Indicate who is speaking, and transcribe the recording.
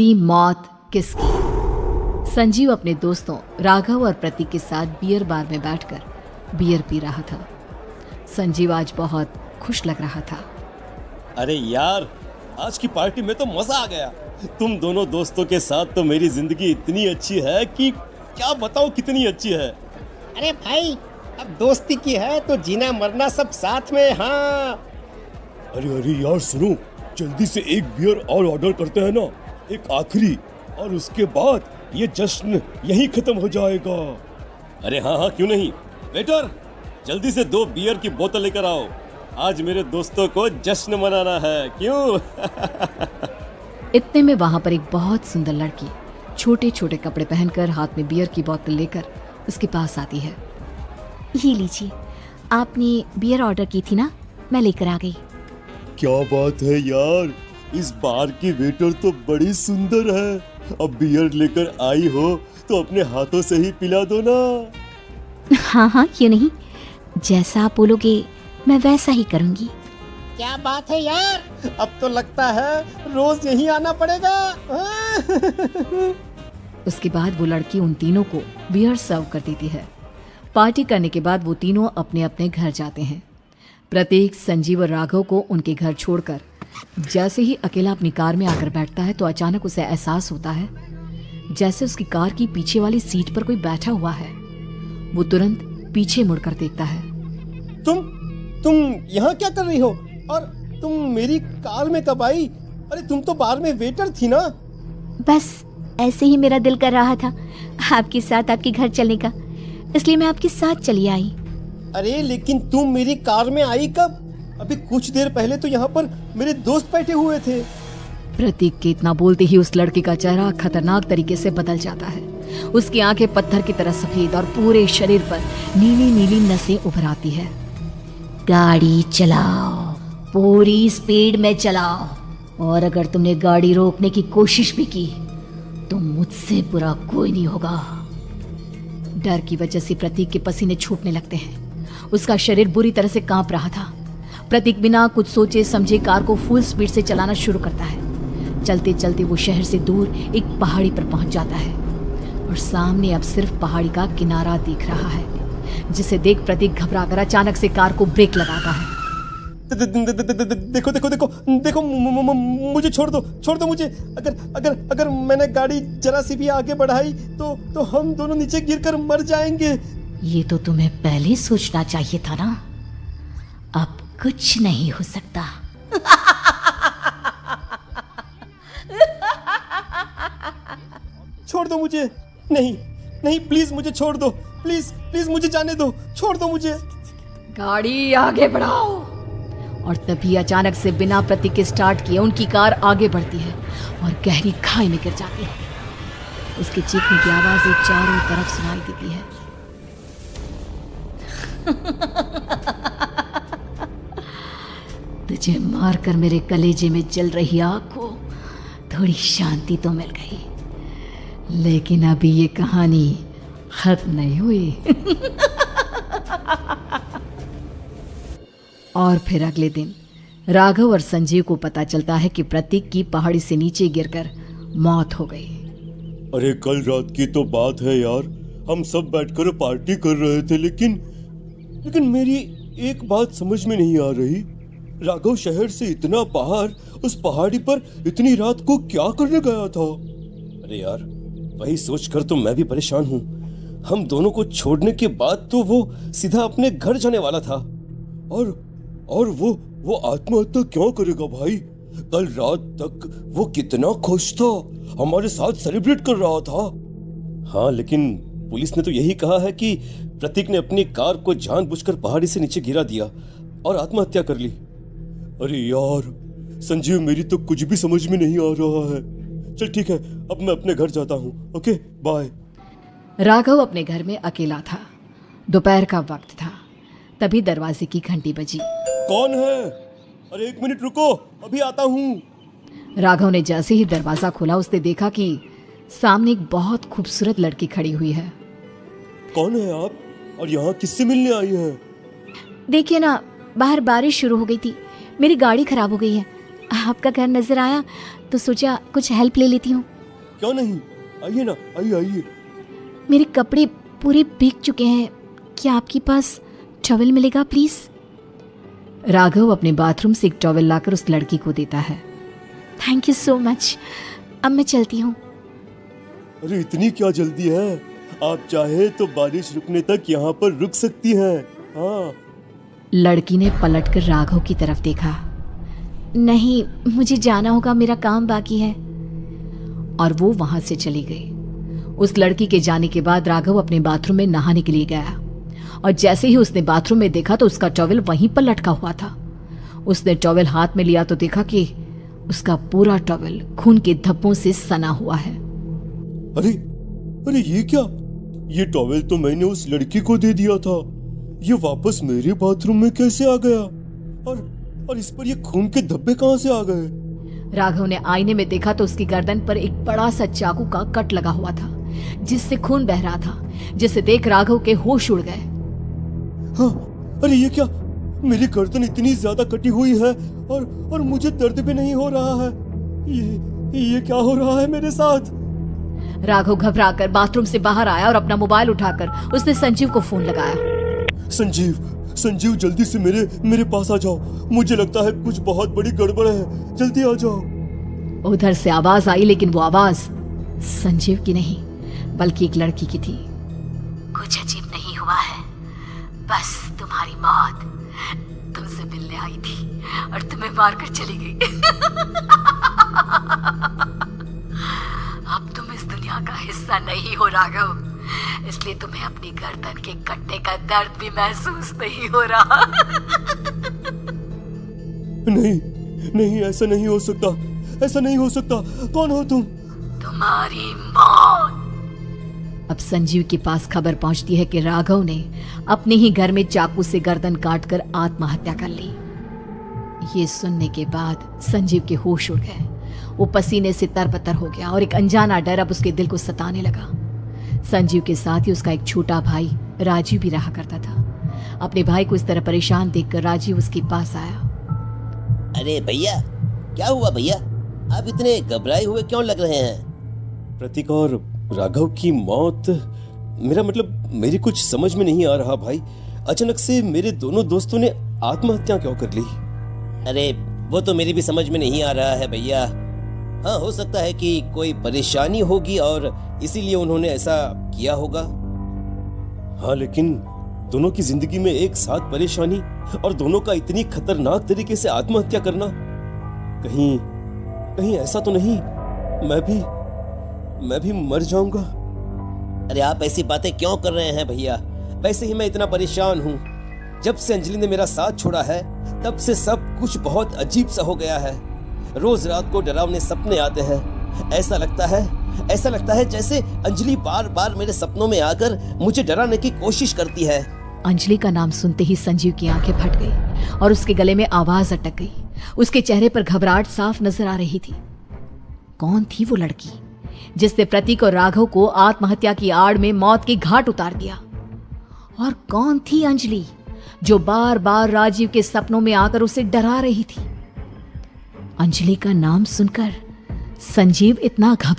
Speaker 1: मेरी मौत किसकी। संजीव अपने दोस्तों राघव और प्रतीक के साथ बियर बार में बैठकर बियर पी रहा था। संजीव आज बहुत खुश लग रहा था।
Speaker 2: अरे यार, आज की पार्टी में तो मजा आ गया। तुम दोनों दोस्तों के साथ तो मेरी जिंदगी इतनी अच्छी है कि क्या बताऊं कितनी अच्छी है।
Speaker 3: अरे भाई, अब दोस्ती की है तो जीना मरना सब साथ में। हाँ
Speaker 2: अरे यार सुनो, जल्दी से एक बियर और ऑर्डर करते हैं ना, एक आखिरी, और उसके बाद ये जश्न यहीं खत्म हो जाएगा। अरे हाँ, क्यों नहीं। वेटर, जल्दी से 2 बियर की बोतल लेकर आओ। आज मेरे दोस्तों को जश्न मनाना है, क्यों?
Speaker 1: इतने में वहां पर एक बहुत सुंदर लड़की छोटे छोटे कपड़े पहनकर हाथ में बियर की बोतल लेकर उसके पास आती है।
Speaker 4: ये लीजिए, आपने बियर ऑर्डर की थी ना, मैं लेकर आ गई।
Speaker 2: क्या बात है यार, इस बार की वेटर तो बड़ी सुंदर है। अब बियर लेकर आई हो तो अपने हाथों से ही पिला दो ना।
Speaker 4: हाँ हाँ, क्यों नहीं, जैसा आप बोलोगे मैं वैसा ही करूँगी।
Speaker 3: क्या बात है यार, अब तो लगता है रोज यहीं आना पड़ेगा।
Speaker 1: उसके बाद वो लड़की उन तीनों को बियर सर्व कर देती है। पार्टी करने के बाद वो तीनों अपने अपने घर जाते हैं। प्रतीक संजीव और राघव को उनके घर छोड़कर जैसे ही अकेला अपनी कार में आकर बैठता है तो अचानक उसे एहसास होता है जैसे उसकी कार की पीछे वाली सीट पर कोई बैठा हुआ है। वो तुरंत पीछे मुड़कर देखता है।
Speaker 3: तुम यहाँ क्या कर रही हो? और तुम मेरी कार में कब आई? अरे तुम तो बार में वेटर थी ना।
Speaker 4: बस ऐसे ही मेरा दिल कर रहा था आपके साथ आपके घर चलने का, इसलिए मैं आपके साथ चली आई।
Speaker 3: अरे लेकिन तुम मेरी कार में आई कब? अभी कुछ देर पहले तो यहाँ पर मेरे दोस्त बैठे हुए थे।
Speaker 1: प्रतीक के इतना बोलते ही उस लड़के का चेहरा खतरनाक तरीके से बदल जाता है। उसकी आंखें पत्थर की तरह सफेद और पूरे शरीर पर नीली नीली नसें उभर आती है।
Speaker 4: गाड़ी चलाओ, पूरी स्पीड में चलाओ, और अगर तुमने गाड़ी रोकने की कोशिश भी की तो मुझसे बुरा कोई नहीं होगा।
Speaker 1: डर की वजह से प्रतीक के पसीने छूटने लगते हैं। उसका शरीर बुरी तरह से कांप रहा था। प्रतीक बिना कुछ सोचे समझे कार को फुल स्पीड से चलाना शुरू करता है। चलते चलते वो शहर से दूर एक पहाड़ी पर पहुंच जाता है और सामने अब सिर्फ पहाड़ी का किनारा दिख रहा है, जिसे देख प्रतीक घबराकर अचानक से कार को ब्रेक लगाता है।
Speaker 3: देखो देखो देखो देखो, मुझे छोड़ दो मुझे। अगर मैंने गाड़ी जरा सी भी आगे बढ़ाई तो हम दोनों नीचे गिरकर मर जाएंगे।
Speaker 4: ये तो तुम्हें पहले सोचना चाहिए था ना। अब कुछ नहीं हो सकता।
Speaker 3: छोड़ दो मुझे। नहीं प्लीज मुझे छोड़ दो। प्लीज मुझे जाने दो। छोड़ दो मुझे।
Speaker 1: गाड़ी आगे बढ़ाओ। और तभी अचानक से बिना प्रतीक के स्टार्ट किए उनकी कार आगे बढ़ती है और गहरी खाई में गिर जाती है। उसके चीखने की आवाजें चारों तरफ सुनाई देती है।
Speaker 4: तुझे मारकर मेरे कलेजे में जल रही आग को थोड़ी शांति तो मिल गई,
Speaker 1: लेकिन अभी ये कहानी खत्म नहीं हुई। और फिर अगले दिन राघव और संजीव को पता चलता है कि प्रतीक की पहाड़ी से नीचे गिरकर मौत हो गई।
Speaker 2: अरे कल रात की तो बात है यार, हम सब बैठकर पार्टी कर रहे थे, लेकिन मेरी एक बात समझ में नहीं आ रही। राघव शहर से इतना बाहर उस पहाड़ी पर इतनी रात को क्या करने गया था? अरे यार, वही सोचकर तो मैं भी परेशान हूँ। हम दोनों को छोड़ने के बाद तो वो सीधा अपने घर जाने वाला था, और वो आत्महत्या क्यों करेगा भाई? कल रात तक वो कितना खुश था, हमारे साथ सेलिब्रेट कर रहा था। हाँ, लेकिन पुलिस ने तो यही कहा है कि प्रतीक ने अपनी कार को जानबूझकर पहाड़ी से नीचे गिरा दिया और आत्महत्या कर ली। अरे यार संजीव, मेरी तो कुछ भी समझ में नहीं आ रहा है। चल ठीक है, अब मैं अपने घर जाता हूँ। Okay bye.
Speaker 1: राघव अपने घर में अकेला था। दोपहर का वक्त था। तभी दरवाजे की घंटी बजी।
Speaker 2: कौन है? अरे 1 मिनट रुको, अभी आता हूँ।
Speaker 1: राघव ने जैसे ही दरवाजा खोला उसने देखा कि सामने एक बहुत खूबसूरत लड़की खड़ी हुई है।
Speaker 2: कौन है आप, और यहाँ किससे मिलने आई हैं?
Speaker 4: देखिए ना, बाहर बारिश शुरू हो गई थी, मेरी गाड़ी खराब हो गई है,
Speaker 1: आपका घर नजर आया तो सोचा कुछ हेल्प ले लेती हूँ।
Speaker 2: क्यों नहीं, आइए ना, आइए आइए।
Speaker 1: मेरे कपड़े पूरे भीग चुके हैं, क्या आपके पास टॉवल मिलेगा प्लीज? राघव अपने बाथरूम से एक टॉवल लाकर उस लड़की को देता है। थैंक यू सो मच, अब मैं चलती हूँ।
Speaker 2: अरे इतनी क्या जल्दी है, आप चाहे तो बारिश रुकने तक यहाँ पर रुक सकती हैं। हाँ।
Speaker 1: लड़की ने पलटकर राघव की तरफ देखा। नहीं, मुझे जाना होगा, मेरा काम बाकी है। और वो वहां से चली गई। उस लड़की के जाने के बाद राघव अपने बाथरूम में नहाने के लिए गया और जैसे ही उसने बाथरूम में देखा तो उसका टॉवल वहीं पर लटका हुआ था। उसने टॉवल हाथ में लिया तो देखा कि उसका पूरा टॉवल खून के धब्बों से सना हुआ है।
Speaker 2: अरे अरे ये क्या, ये टॉवेल तो मैंने उस लड़की को दे दिया था, ये वापस मेरे बाथरूम में कैसे आ गया? और इस पर ये खून के धब्बे कहां से आ गए?
Speaker 1: राघव ने आईने में देखा तो उसकी गर्दन पर एक बड़ा सा चाकू का कट लगा हुआ था जिससे खून बह रहा था, जिसे देख राघव के होश उड़ गए।
Speaker 2: हाँ, अरे ये क्या, मेरी गर्दन इतनी ज्यादा कटी हुई है और मुझे दर्द भी नहीं हो रहा है। ये क्या हो रहा है मेरे साथ?
Speaker 1: राघव घबराकर बाथरूम से बाहर आया और अपना मोबाइल उठाकर उसने संजीव को फोन लगाया।
Speaker 2: संजीव जल्दी से मेरे पास आ जाओ, मुझे लगता है कुछ बहुत बड़ी गड़बड़ है, जल्दी आ जाओ।
Speaker 1: उधर से आवाज आई, लेकिन वो आवाज संजीव की नहीं बल्कि एक लड़की की थी। कुछ अजीब नहीं हुआ है, बस तुम्हारी मौत तुमसे मिलने आई थी और तुम्हें मारकर चली गई। अब तुम इस दुनिया का हिस्सा नहीं हो राघव, इसलिए तुम्हें अपनी गर्दन के कटने का दर्द भी महसूस नहीं हो रहा।
Speaker 2: नहीं, ऐसा नहीं हो सकता, ऐसा नहीं हो सकता। कौन हो तुम?
Speaker 1: तुम्हारी मौत। अब संजीव के पास खबर पहुंचती है कि राघव ने अपने ही घर में चाकू से गर्दन काटकर आत्महत्या कर ली। ये सुनने के बाद संजीव के होश उड़ गए। वो पसीने से तरबतर हो गया और एक अनजाना डर अब उसके दिल को सताने लगा। संजीव के साथ ही उसका एक छोटा भाई राजीव भी रहा करता था। अपने भाई को इस तरह परेशान देखकर राजीव उसके पास आया।
Speaker 5: अरे भैया, क्या हुआ भैया? आप इतने घबराए हुए क्यों लग रहे हैं?
Speaker 2: प्रतीक और राघव की मौत, मेरा मतलब मेरी कुछ समझ में नहीं आ रहा भाई। अचानक से मेरे दोनों दोस्तों ने आत्महत्या क्यों कर ली?
Speaker 5: अरे वो तो मेरी भी समझ में नहीं आ रहा है भैया। हाँ, हो सकता है कि कोई परेशानी होगी और इसीलिए उन्होंने ऐसा किया होगा।
Speaker 2: हाँ, लेकिन दोनों की जिंदगी में एक साथ परेशानी और दोनों का इतनी खतरनाक तरीके से आत्महत्या करना, कहीं ऐसा तो नहीं मैं भी मर जाऊंगा?
Speaker 5: अरे आप ऐसी बातें क्यों कर रहे हैं भैया? वैसे ही मैं इतना परेशान हूँ। जब से अंजलि ने मेरा साथ छोड़ा है तब से सब कुछ बहुत अजीब सा हो गया है। रोज रात को डरावने सपने आते हैं। ऐसा लगता है जैसे अंजलि बार बार मेरे सपनों में आकर मुझे डराने की कोशिश करती है।
Speaker 1: अंजलि का नाम सुनते ही संजीव की आंखें फट गई और उसके गले में आवाज अटक गई। उसके चेहरे पर घबराहट साफ नजर आ रही थी। कौन थी वो लड़की जिसने प्रतीक और राघव को आत्महत्या की आड़ में मौत के घाट उतार दिया? और कौन थी अंजलि जो बार बार राजीव के सपनों में आकर उसे डरा रही थी? अंजलि का नाम सुनकर संजीव इतना घबरा